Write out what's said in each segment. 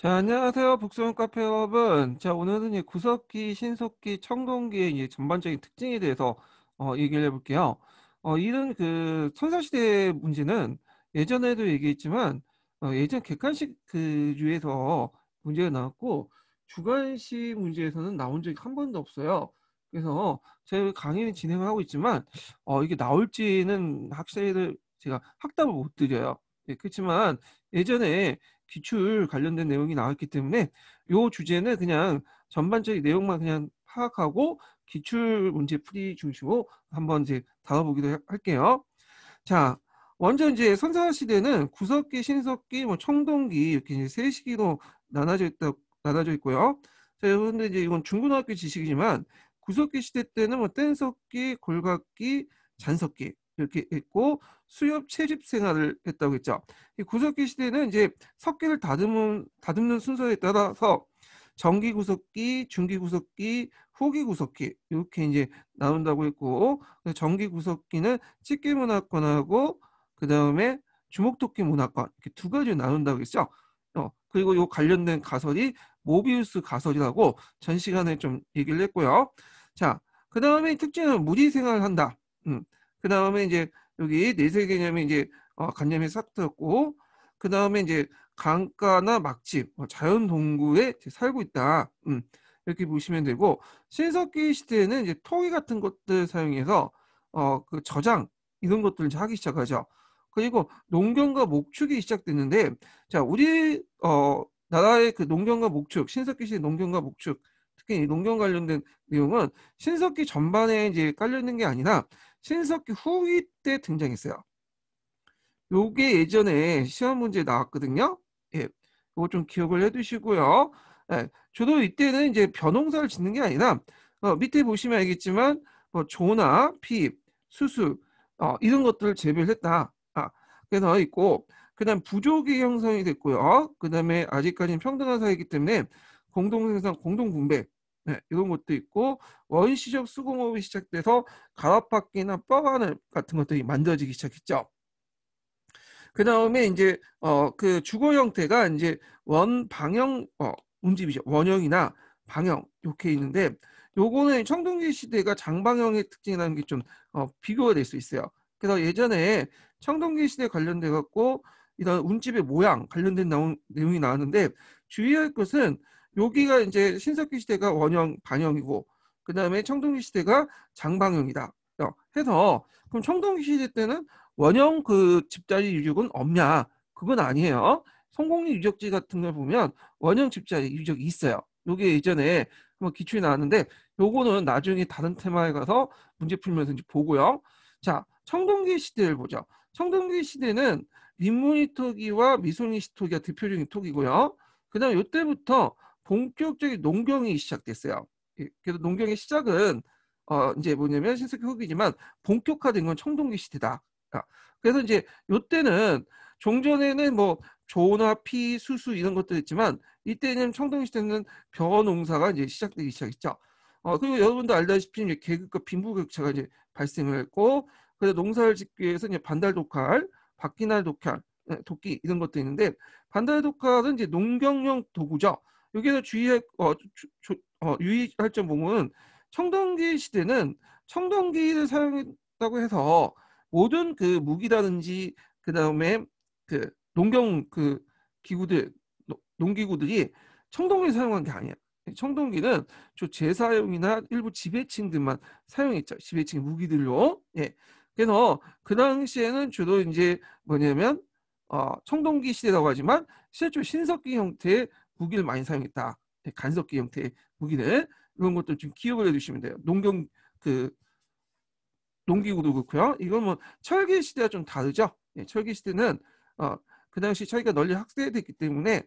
자, 안녕하세요. 북소형 카페 여러분. 자, 오늘은 이 구석기, 신석기, 청동기의 이제 전반적인 특징에 대해서 얘기를 해볼게요. 이런 그 선사시대 문제는 예전에도 얘기했지만, 예전 객관식 그 류에서 문제가 나왔고, 주관식 문제에서는 나온 적이 한 번도 없어요. 그래서 제가 강의를 진행을 하고 있지만, 이게 나올지는 확실히 제가 확답을 못 드려요. 예, 그렇지만 예전에 기출 관련된 내용이 나왔기 때문에 요 주제는 그냥 전반적인 내용만 그냥 파악하고 기출 문제 풀이 중심으로 한번 이제 다뤄보기도 할게요. 자, 먼저 이제 선사 시대는 구석기, 신석기, 뭐 청동기 이렇게 이제 세 시기로 나눠져 있고요. 자, 여러분들 이제 이건 중고등학교 지식이지만 구석기 시대 때는 뭐 뗀석기, 골각기, 잔석기 이렇게 있고 수렵 채집 생활을 했다고 했죠. 이 구석기 시대는 이제 석기를 다듬는 순서에 따라서 정기 구석기, 중기 구석기, 후기 구석기 이렇게 이제 나온다고 했고 정기 구석기는 집게 문화권하고 그 다음에 주목토끼 문화권 이렇게 두 가지로 나눈다고 했죠. 그리고 요 관련된 가설이 모비우스 가설이라고 전 시간에 좀 얘기를 했고요. 자, 그 다음에 특징은 무리 생활을 한다. 그 다음에 이제 여기 내세 개념이 이제 관념이 싹 들었고, 그 다음에 이제 강가나 막집, 자연 동구에 살고 있다. 이렇게 보시면 되고, 신석기 시대에는 이제 토기 같은 것들 사용해서 그 저장 이런 것들을 이제 하기 시작하죠. 그리고 농경과 목축이 시작됐는데, 자, 우리 나라의 그 농경과 목축, 신석기 시대 농경과 목축, 특히 이 농경 관련된 내용은 신석기 전반에 이제 깔려 있는 게 아니라 신석기 후기 때 등장했어요. 요게 예전에 시험 문제 나왔거든요. 예, 요거 좀 기억을 해두시고요. 예, 저도 이때는 이제 벼농사를 짓는 게 아니라 밑에 보시면 알겠지만 뭐 조나 피, 수수 이런 것들을 재배를 했다. 그게 나와 있고 그다음 부족이 형성이 됐고요. 그다음에 아직까지는 평등한 사회이기 때문에 공동생산, 공동분배 이런 것도 있고 원시적 수공업이 시작돼서 가압바퀴나 뻐바늘 같은 것들이 만들어지기 시작했죠. 그 다음에 이제 그 주거 형태가 이제 원방형 운집이죠. 원형이나 방형 이렇게 있는데 요거는 청동기 시대가 장방형의 특징이라는 게 좀 비교가 될 수 있어요. 그래서 예전에 청동기 시대 관련돼 갖고 이런 운집의 모양 관련된 내용이 나왔는데 주의할 것은 여기가 이제 신석기 시대가 원형 방형이고 그 다음에 청동기 시대가 장방형이다. 해서 그럼 청동기 시대 때는 원형 그 집자리 유적은 없냐? 그건 아니에요. 성공리 유적지 같은 걸 보면 원형 집자리 유적이 있어요. 요게 예전에 한번 기출이 나왔는데 요거는 나중에 다른 테마에 가서 문제 풀면서 이제 보고요. 자, 청동기 시대를 보죠. 청동기 시대는 윗무늬 토기와 미소니 토기가 대표적인 토기고요. 그다음에 요때부터 본격적인 농경이 시작됐어요. 그래서 농경의 시작은 이제 뭐냐면 신석기 후기지만 본격화된 건 청동기 시대다. 그래서 이제 요때는 종전에는 뭐 조나 피, 수수 이런 것도 있지만 이때는 청동기 시대는 벼 농사가 이제 시작되기 시작했죠. 그리고 여러분도 알다시피 이제 계급과 빈부격차가 이제 발생을 했고 그래서 농사를 짓기 위해서 이제 반달 독칼, 바퀴날 독칼, 도끼 이런 것도 있는데 반달 독칼은 이제 농경용 도구죠. 여기서 유의할 점 보면 청동기 시대는 청동기를 사용했다고 해서 모든 그 무기라든지 그 다음에 그 농경 그 기구들 농기구들이 청동기를 사용한 게 아니야. 청동기는 주 제사용이나 일부 지배층들만 사용했죠. 지배층 무기들로. 예. 그래서 그 당시에는 주로 이제 뭐냐면 청동기 시대라고 하지만 실제로 신석기 형태의 무기를 많이 사용했다. 예, 간석기 형태의 무기를 이런 것들 좀 기억을 해두시면 돼요. 농경 그 농기구도 그렇고요. 이건 뭐 철기 시대와 좀 다르죠. 예, 철기 시대는 어, 그 당시 철기가 널리 확대됐기 때문에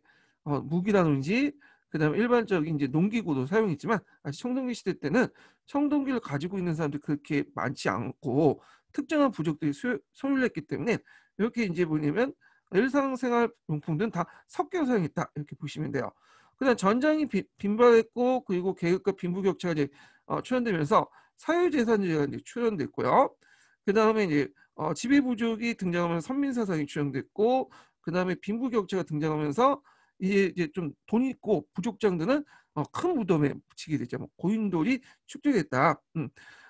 무기라든지 그다음에 일반적인 이제 농기구도 사용했지만 아직 청동기 시대 때는 청동기를 가지고 있는 사람들이 그렇게 많지 않고 특정한 부족들이 소멸했기 때문에 이렇게 이제 뭐냐면 일상생활 용품들은 다 섞여 사용했다 이렇게 보시면 돼요. 그다음 전장이 빈발했고 그리고 계급과 빈부격차가 이제 출현되면서 사유재산주의가 이제 출현됐고요. 그 다음에 이제 지배부족이 등장하면서 선민사상이 출현됐고 그 다음에 빈부격차가 등장하면서 이제 좀 돈 있고 부족장들은 큰 무덤에 묻히게 되죠. 뭐 고인돌이 축제됐다.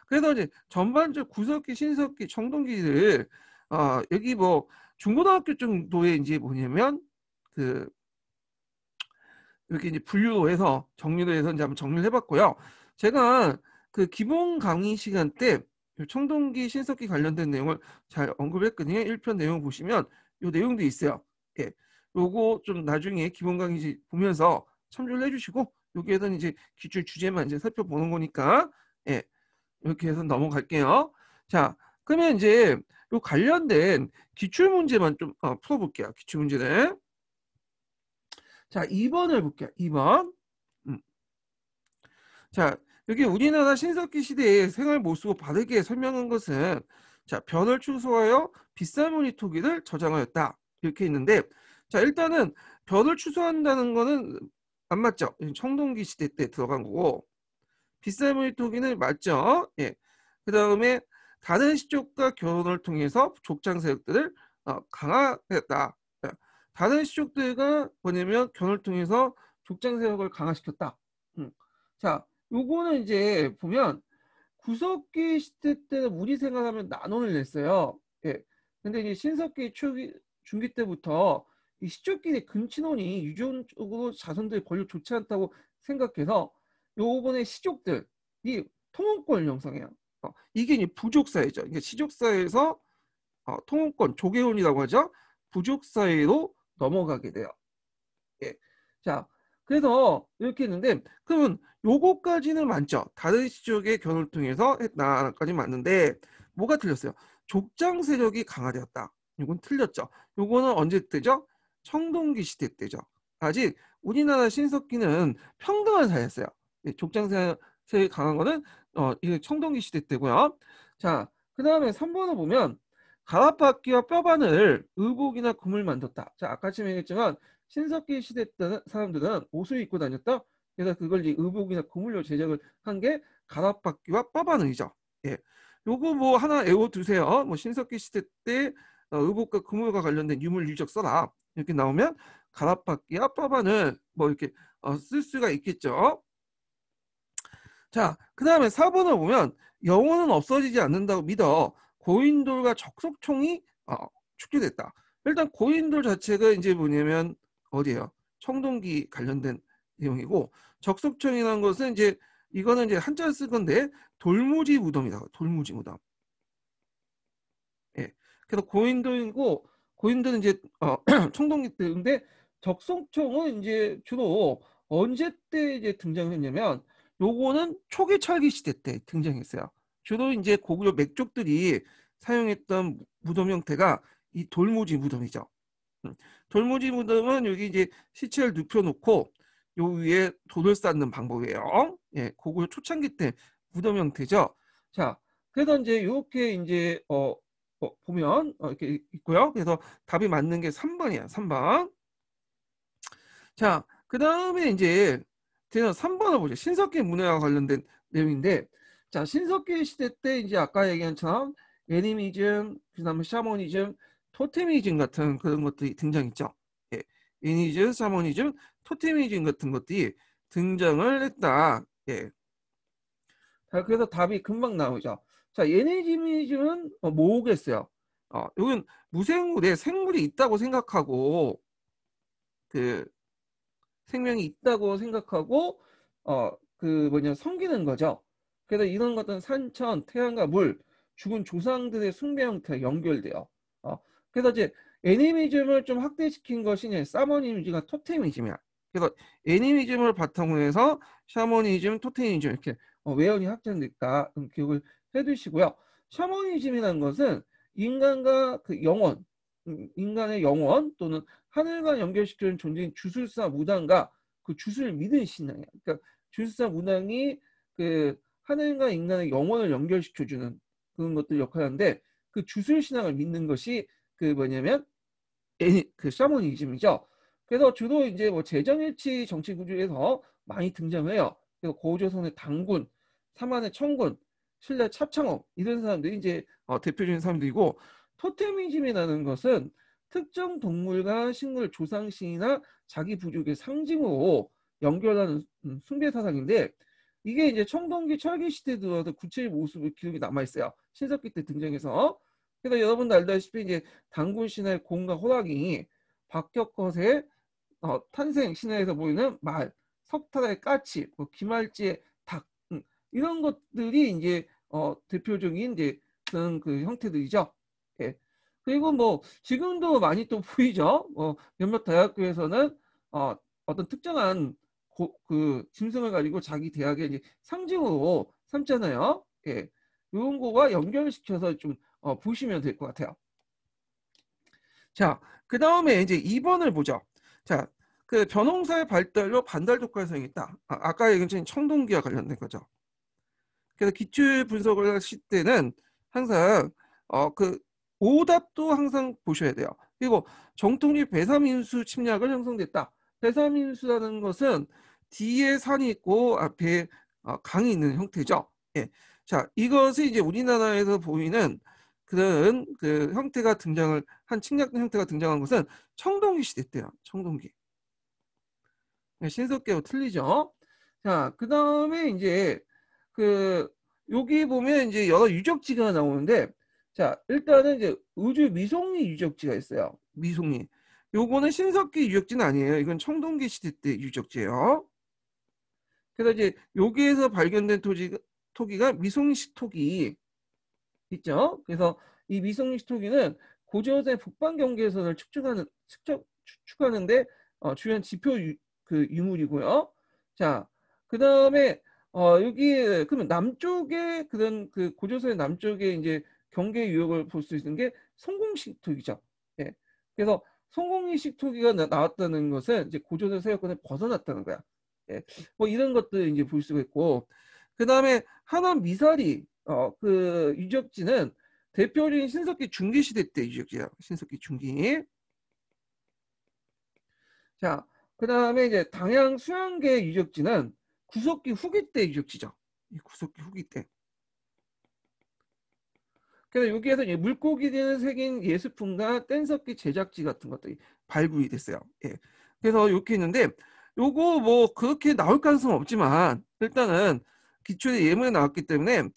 그래서 이제 전반적 구석기, 신석기, 청동기를 여기 뭐 중고등학교 정도에 이제 뭐냐면 그 이렇게 이제 분류로 해서 정리를 해서 이제 한번 정리를 해봤고요. 제가 그 기본 강의 시간 때 청동기, 신석기 관련된 내용을 잘 언급했거든요. 1편 내용 보시면 요 내용도 있어요. 예. 요거 좀 나중에 기본 강의 보면서 참조를 해주시고 여기에서는 이제 기출 주제만 이제 살펴보는 거니까 예. 이렇게 해서 넘어갈게요. 자, 그러면 이제 요 관련된 기출 문제만 좀 풀어볼게요. 기출 문제를. 자, 2번을 볼게요. 2번. 음. 자, 여기 우리나라 신석기 시대의 생활 모습을 바르게 설명한 것은 자, 변을 추소하여 빗살무늬 토기를 저장하였다. 이렇게 있는데 자, 일단은 변을 추소한다는 거는 안 맞죠? 청동기 시대 때 들어간 거고 빗살무늬 토기는 맞죠? 예. 그 다음에 다른 시족과 결혼을 통해서 족장 세력들을 강화했다. 다른 시족들과 뭐냐면 결혼을 통해서 족장 세력을 강화시켰다. 자, 요거는 이제 보면 구석기 시대 때는 우리 생각하면 난원을 냈어요. 예. 근데 이제 신석기 초기 중기 때부터 이 시족끼리 근친혼이 유전적으로 자손들의 권력 좋지 않다고 생각해서 요번에 시족들이 통혼권을 형성해요. 이게 이제 부족 사회죠. 이게 시족 사회에서 통혼권 조계혼이라고 하죠. 부족 사회로 넘어가게 돼요. 예. 자, 그래서 이렇게 했는데 그러면 요거까지는 맞죠. 다른 시족의 결혼을 통해서 했다까지 맞는데 뭐가 틀렸어요? 족장 세력이 강화되었다. 이건 틀렸죠. 요거는 언제 때죠? 청동기 시대 때죠. 아직 우리나라 신석기는 평등한 사회였어요. 족장 세력이 강한 거는 이게 청동기 시대 때고요. 자, 그 다음에 3번을 보면 가라바퀴와 뼈바늘, 의복이나 금을 만들었다. 자, 아까 전에 얘기했지만 신석기 시대 때 사람들은 옷을 입고 다녔다. 그래서 그걸 이제 의복이나 고물로 제작을 한 게 가락바퀴와 뼈바늘이죠. 예. 요거 뭐 하나 외워두세요. 뭐 신석기 시대 때 의복과 그물과 관련된 유물 유적 써라. 이렇게 나오면 가락바퀴와 뼈바늘 뭐 이렇게 쓸 수가 있겠죠. 자, 그 다음에 4번을 보면 영혼은 없어지지 않는다고 믿어 고인돌과 적석총이 축제됐다. 일단 고인돌 자체가 이제 뭐냐면 어디예요? 청동기 관련된 내용이고 적석청이라는 것은 이제 이거는 이제 한자 쓸 건데 돌무지 무덤이다. 돌무지 무덤. 예. 그래서 고인돌이고 고인돌은 이제 청동기 때인데 적석청은 이제 주로 언제 때 이제 등장했냐면 요거는 초기 철기 시대 때 등장했어요. 주로 이제 고구려 맥족들이 사용했던 무덤 형태가 이 돌무지 무덤이죠. 돌무지 무덤은 여기 이제 시체를 눕혀놓고 요 위에 돌을 쌓는 방법이에요. 예, 고구려 초창기 때 무덤 형태죠. 자, 그래서 이제 이렇게 이제 보면 이렇게 있고요. 그래서 답이 맞는 게 3번이야. 3번. 자, 그 다음에 이제 3번을 보죠. 신석기 문화와 관련된 내용인데, 자, 신석기 시대 때 이제 아까 얘기한 처럼 애니미즘, 그다음에 샤머니즘, 토테미즘 같은 그런 것들이 등장했죠. 예, 애니미즘, 샤머니즘, 토테미즘 같은 것들이 등장을 했다. 예. 자, 그래서 답이 금방 나오죠. 자, 애니미즘은 뭐겠어요? 이건 무생물에 생물이 있다고 생각하고 그 생명이 있다고 생각하고 그 뭐냐 섬기는 거죠. 그래서 이런 것들은 산천, 태양과 물, 죽은 조상들의 숭배 형태가 연결돼요. 어, 그래서 이제 애니미즘을 좀 확대시킨 것이 이제 사머니즘과 토테미즘이야. 그래서 애니미즘을 바탕으로 해서 샤머니즘, 토테미즘 이렇게 외연이 확장됐다. 기억을 해두시고요. 샤머니즘이라는 것은 인간과 그 영혼, 인간의 영혼 또는 하늘과 연결시키는 존재인 주술사 무당과 그 주술을 믿는 신앙이야. 그러니까 주술사 무당이 그 하늘과 인간의 영혼을 연결시켜주는 그런 것들 역할을 하는데 그 주술 신앙을 믿는 것이 그 뭐냐면 그 샤머니즘이죠. 그래서 주로 이제 뭐 재정일치 정치 구조에서 많이 등장해요. 그래서 고조선의 당군, 사만의 청군, 신라 찹창업 이런 사람들이 이제 대표적인 사람들이고 토테미즘이라는 것은 특정 동물과 식물 조상신이나 자기 부족의 상징으로 연결하는 숭배 사상인데 이게 이제 청동기 철기 시대 들어서 구체의 모습을 기록이 남아 있어요. 신석기 때 등장해서. 그래서 여러분도 알다시피 이제 단군 신화의 곰과 호랑이, 박격컷의 탄생 신화에서 보이는 말, 석탈의 까치, 뭐 기말지의 닭 이런 것들이 이제 대표적인 이제 그런 그 형태들이죠. 예. 그리고 뭐 지금도 많이 또 보이죠. 몇몇 대학교에서는 어떤 특정한 그 짐승을 가지고 자기 대학의 이제 상징으로 삼잖아요. 예. 이런 거와 연결시켜서 좀 보시면 될 것 같아요. 자, 그 다음에 이제 2번을 보죠. 자, 그 변홍사의 발달로 반달 독과를 사용했다. 아까 얘기한 청동기와 관련된 거죠. 그래서 기출 분석을 하실 때는 항상 그 오답도 항상 보셔야 돼요. 그리고 정통리 배삼인수 침략을 형성됐다. 배삼인수라는 것은 뒤에 산이 있고 앞에 강이 있는 형태죠. 예. 자, 이것이 이제 우리나라에서 보이는 그런 그 형태가 등장을 한 침략 형태가 등장한 것은 청동기 시대 때요. 청동기. 신석기하고 틀리죠. 자, 그 다음에 이제 그 여기 보면 이제 여러 유적지가 나오는데 자, 일단은 이제 우주 미송리 유적지가 있어요. 미송리. 요거는 신석기 유적지는 아니에요. 이건 청동기 시대 때 유적지예요. 그래서 이제 여기에서 발견된 토기가 미송리식 토기 있죠. 그래서 이 미송리식 토기는 고조선의 북방 경계선을 추측하는데 주요한 지표 그 유물이고요. 자, 그 다음에 여기 그러면 남쪽에 그런 그 고조선의 남쪽에 이제 경계 유역을 볼 수 있는 게 성공식 토기죠. 예. 그래서 성공식 토기가 나왔다는 것은 이제 고조선 세력권을 벗어났다는 거야. 예. 뭐 이런 것들 이제 볼 수가 있고 그 다음에 하남 미사리 그 유적지는 대표적인 신석기 중기 시대 때 유적지야. 신석기 중기. 자, 그 다음에 이제 당양 수양계 유적지는 구석기 후기 때 유적지죠. 구석기 후기 때. 그래서 여기에서 물고기들을 새긴 예술품과 뗀석기 제작지 같은 것들이 발굴이 됐어요. 예. 그래서 이렇게 있는데 요거 뭐 그렇게 나올 가능성은 없지만 일단은 기초의 예문에 나왔기 때문에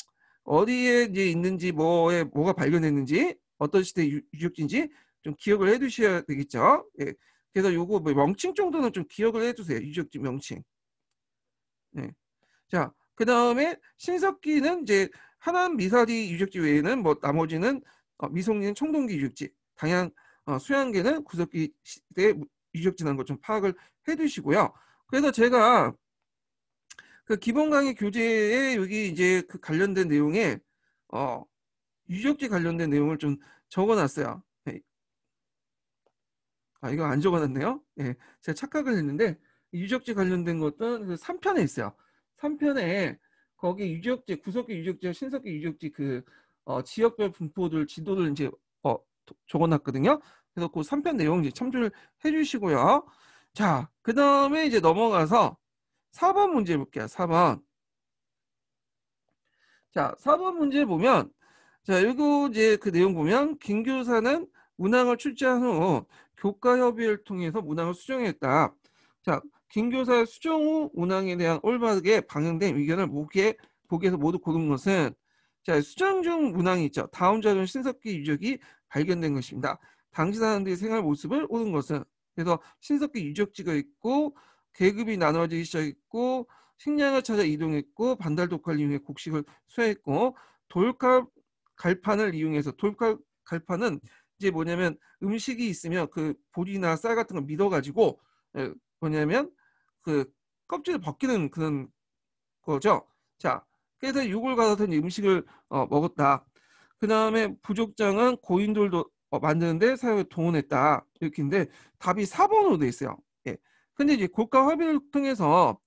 어디에 이제 있는지 뭐가 발견했는지 어떤 시대 유적지인지 좀 기억을 해두셔야 되겠죠. 예. 그래서 요거 뭐 명칭 정도는 좀 기억을 해두세요. 유적지 명칭. 네. 자, 그 다음에 신석기는 이제 하남 미사리 유적지 외에는 뭐 나머지는 미송리는 청동기 유적지, 당양 수양계는 구석기 시대 유적지라는 것 좀 파악을 해두시고요. 그래서 제가 그 기본 강의 교재에 여기 이제 그 관련된 내용에 유적지 관련된 내용을 좀 적어놨어요. 네. 이거 안 적어놨네요. 예, 제가 착각을 했는데 유적지 관련된 것은 그 3편에 있어요. 3편에 거기 유적지 구석기 유적지와 신석기 유적지 그 지역별 분포들 지도를 이제 적어놨거든요. 그래서 그 3편 내용 이제 참조를 해주시고요. 자, 그 다음에 이제 넘어가서 4번 문제 볼게요. 4번. 자, 4번 문제 보면 자, 이거 이제 그 내용 보면 김 교사는 문항을 출제한 후 교과 협의를 통해서 문항을 수정했다. 자, 김 교사의 수정 후 문항에 대한 올바르게 방영된 의견을 보기에서 모두 고른 것은 자, 수정 중 문항이 있죠. 다음 자료는 신석기 유적이 발견된 것입니다. 당시 사람들의 생활 모습을 옳은 것은 그래서 신석기 유적지가 있고 계급이 나눠지기 시작했고 식량을 찾아 이동했고 반달 독화를 이용해 곡식을 수행했고 돌칼 갈판을 이용해서 돌칼 갈판은 이제 뭐냐면 음식이 있으면 그 보리나 쌀 같은 걸 밀어가지고 뭐냐면 그 껍질을 벗기는 그런 거죠. 자, 그래서 이걸 가서 음식을 먹었다. 그 다음에 부족장은 고인돌도 만드는데 사용에 동원했다. 이렇게인데 답이 4번으로 돼 있어요. 예. 근데 이제 고가 합의를 통해서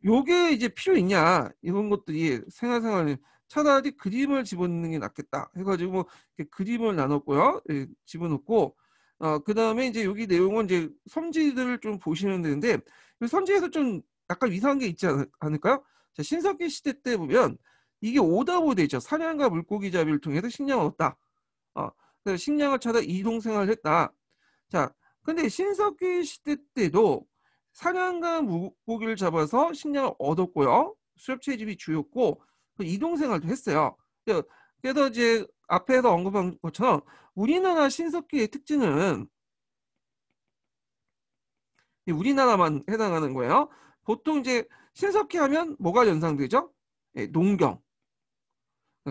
요게 이제 필요 있냐 이런 것들이 생활생활에 차라리 그림을 집어넣는 게 낫겠다 해가지고 그림을 나눴고요. 예, 집어넣고 그 다음에 이제 여기 내용은 이제 선지들을 좀 보시면 되는데 선지에서 좀 약간 이상한 게 있지 않을까요? 자, 신석기 시대 때 보면 이게 오다보 돼 있죠. 사냥과 물고기 잡이를 통해서 식량을 얻었다. 그래서 식량을 찾아 이동 생활을 했다. 자, 근데 신석기 시대 때도 사냥과 물고기를 잡아서 식량을 얻었고요. 수렵 채집이 주였고 그 이동 생활도 했어요. 그래서 이제 앞에서 언급한 것처럼 우리나라 신석기의 특징은 우리나라만 해당하는 거예요. 보통 이제 신석기 하면 뭐가 연상되죠? 예, 농경,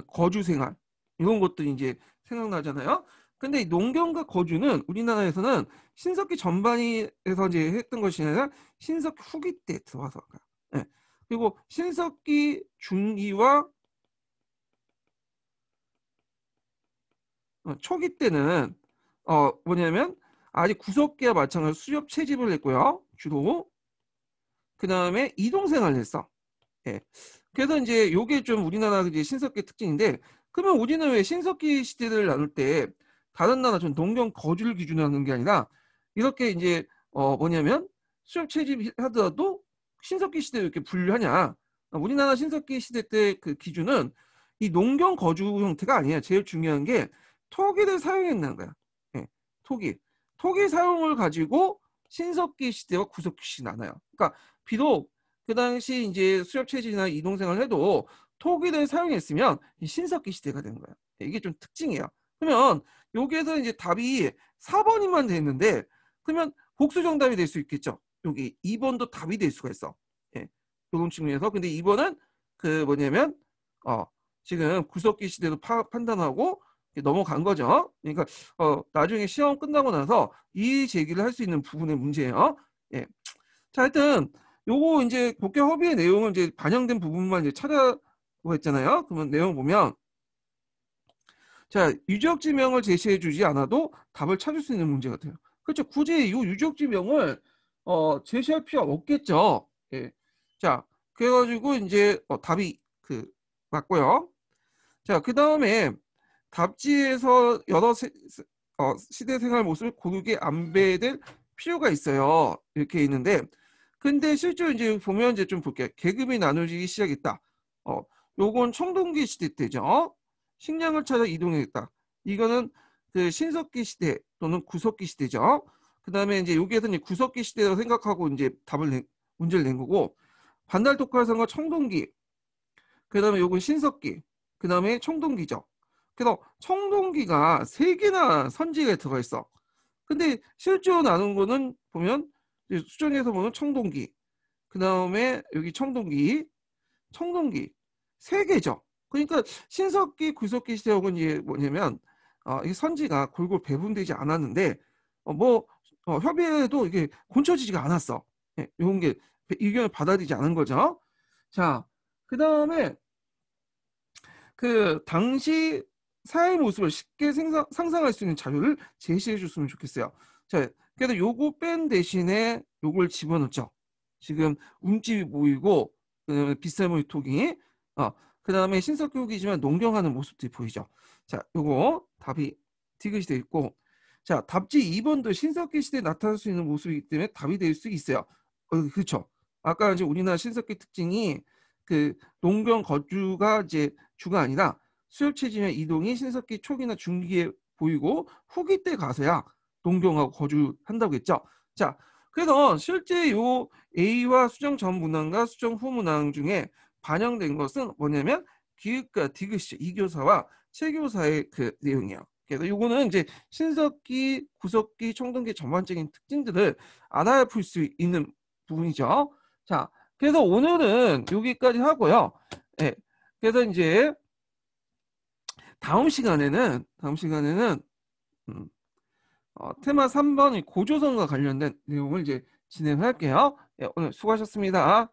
거주 생활 이런 것들이 이제 생각나잖아요. 근데 이 농경과 거주는 우리나라에서는 신석기 전반에서 이제 했던 것이 아니라 신석기 후기 때 들어와서 예. 그리고 신석기 중기와 초기 때는 뭐냐면 아직 구석기와 마찬가지로 수렵 채집을 했고요. 주로 그 다음에 이동 생활을 했어. 예. 그래서 이제 요게 좀 우리나라 이제 신석기 특징인데, 그러면 우리는 왜 신석기 시대를 나눌 때 다른 나라 좀 농경 거주를 기준으로 하는 게 아니라 이렇게 이제 뭐냐면 수렵 채집 하더라도 신석기 시대 이렇게 분류하냐? 우리나라 신석기 시대 때 그 기준은 이 농경 거주 형태가 아니야. 제일 중요한 게 토기를 사용했는 거야. 예. 토기 사용을 가지고 신석기 시대와 구석기 시대 나눠요. 그러니까 비록 그 당시 이제 수렵 체질이나 이동생활을 해도 토기를 사용했으면 신석기 시대가 되는 거예요. 이게 좀 특징이에요. 그러면 여기에서 이제 답이 4번이만 됐는데 그러면 복수 정답이 될 수 있겠죠. 여기 2번도 답이 될 수가 있어. 예. 이런 측면에서. 근데 2번은 그 뭐냐면 지금 구석기 시대도 판단하고 넘어간 거죠. 그러니까 나중에 시험 끝나고 나서 이 제기를 할 수 있는 부분의 문제예요. 예. 자, 하여튼 요거 이제 국회 협의의 내용을 이제 반영된 부분만 이제 찾아보고 했잖아요. 그러면 내용 보면 자, 유적지명을 제시해 주지 않아도 답을 찾을 수 있는 문제 같아요. 그렇죠. 굳이 이 유적지명을 제시할 필요 없겠죠. 예. 자, 그래가지고 이제 답이 맞고요. 자, 그 다음에 답지에서 여러 시대 생활 모습을 고르게 안배될 필요가 있어요. 이렇게 있는데, 근데 실제로 이제 보면 이제 좀 볼게요. 계급이 나누기 시작했다. 요건 청동기 시대 때죠. 식량을 찾아 이동했다. 이거는 그 신석기 시대 또는 구석기 시대죠. 그 다음에 이제 여기에서 이제 구석기 시대라고 생각하고 이제 문제를 낸 거고, 반달 독화성과 청동기, 그 다음에 요건 신석기, 그 다음에 청동기죠. 그래서 청동기가 3개나 선지가 들어가 있어. 근데 실제로 나눈 거는 보면 수정에서 보면 청동기, 그 다음에 여기 청동기 3개죠. 그러니까 신석기, 구석기 시대하고는 이게 뭐냐면 이 선지가 골고루 배분되지 않았는데 협의에도 이게 곤쳐지지가 않았어. 예, 이런 게 의견을 받아들이지 않은 거죠. 자, 그 다음에 그 당시 사회 모습을 쉽게 상상할 수 있는 자료를 제시해 줬으면 좋겠어요. 자, 그래서 요거 뺀 대신에 요걸 집어넣죠. 지금 움집이 보이고 그다음에 빗살무늬 토기 그다음에 신석교육이지만 농경하는 모습들이 보이죠. 자, 요거 답이 디귿이 돼 있고 자, 답지 2번도 신석기 시대에 나타날 수 있는 모습이기 때문에 답이 될 수 있어요. 그렇죠. 아까 이제 우리나라 신석기 특징이 그 농경 거주가 이제 주가 아니라 수렵 체질의 이동이 신석기 초기나 중기에 보이고 후기 때 가서야 농경하고 거주한다고 했죠. 자, 그래서 실제 요 A와 수정 전 문항과 수정 후 문항 중에 반영된 것은 뭐냐면 기획과 디귿이죠. 2교사와 7교사의 그 내용이에요. 그래서 요거는 이제 신석기, 구석기, 청동기 전반적인 특징들을 알아야 풀 수 있는 부분이죠. 자, 그래서 오늘은 여기까지 하고요. 예. 그래서 이제 다음 시간에는 테마 3번 고조선과 관련된 내용을 이제 진행할게요. 예, 오늘 수고하셨습니다.